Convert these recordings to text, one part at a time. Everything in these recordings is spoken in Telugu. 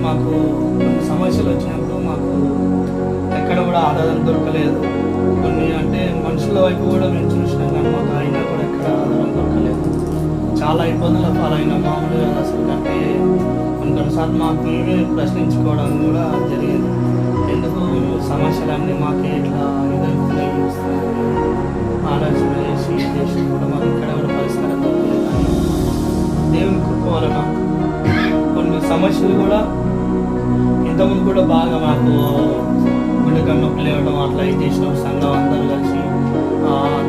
మాకు కొన్ని సమస్యలు వచ్చినప్పుడు మాకు ఎక్కడ కూడా ఆధారం దొరకలేదు. కొన్ని అంటే మనుషుల వైపు కూడా మేము చూసినాం కానీ మాకు అయినా కూడా ఎక్కడ ఆధారం దొరకలేదు. చాలా ఇబ్బందుల పాలైన మామూలుగా అసలు అంటే కొన్నిసార్లు మాకు మేమే ప్రశ్నించుకోవడం కూడా జరిగింది. ఎందుకు సమస్యలన్నీ మాకే ఇట్లా ఎదుర్కొన్నాయి ఆలోచన చేసి కూడా మాకు ఇక్కడ కూడా పరిష్కారం దొరకలేదు. కానీ దేవుని కృప వలన కొన్ని సమస్యలు కూడా ఇంతకుముందు కూడా బాగా మాకు గుండె నొప్పి లేవడం అట్లా ఇది చేసినాం. సంఘం అందరూ కలిసి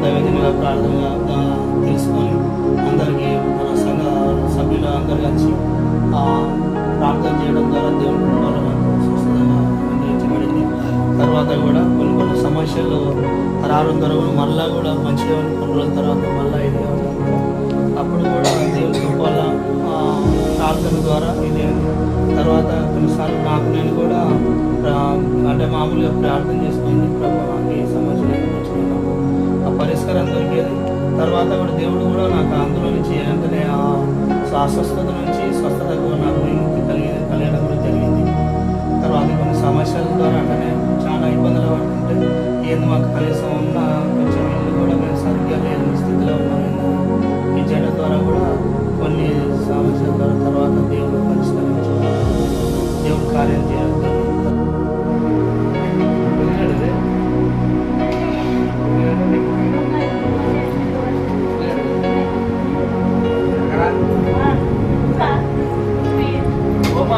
దైవజనుల ప్రార్థనగా తెలుసుకొని అందరికీ మన సంఘ సభ్యులు అందరూ కలిసి ప్రార్థన చేయడం ద్వారా దేవుని కృప మాకు స్వస్థతగా అనుగ్రహించబడింది. తర్వాత కూడా కొన్ని సమస్యలు రారుందరూ మళ్ళీ కూడా మంచిగా కొన్ని రోజుల తర్వాత మళ్ళీ ఇది అప్పుడు కూడా దేవుని కృప వల్ల ప్రార్థన ద్వారా ఇది తర్వాత కొన్నిసార్లు నాకు నేను కూడా అంటే మామూలుగా ప్రార్థన చేసుకుంది ప్రభు నాకు ఈ సమస్యలు వచ్చినాను ఆ పరిష్కారం దొరికేది. తర్వాత కూడా దేవుడు కూడా నాకు అందులో నుంచి వెంటనే ఆ అస్వస్థత నుంచి స్వస్థతకు నాకు విముక్తి కలిగడం కూడా జరిగింది. తర్వాత కొన్ని సమస్యల ద్వారా అంటే చాలా ఇబ్బందులు పడుతుంటే ఏంది మాకు కనీసం ఉన్న కొంచెం ఇల్లు కూడా మేము సరిగ్గా లేని స్థితిలో ఉన్నాము. ఈ జడ ద్వారా కూడా కొన్ని సమస్యల ద్వారా తర్వాత దేవుడు పరిష్కరించారు, దేవుడు కార్యం చేయాలి.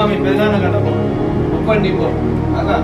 మీ పెదాన కదా ఒప్పండి అలా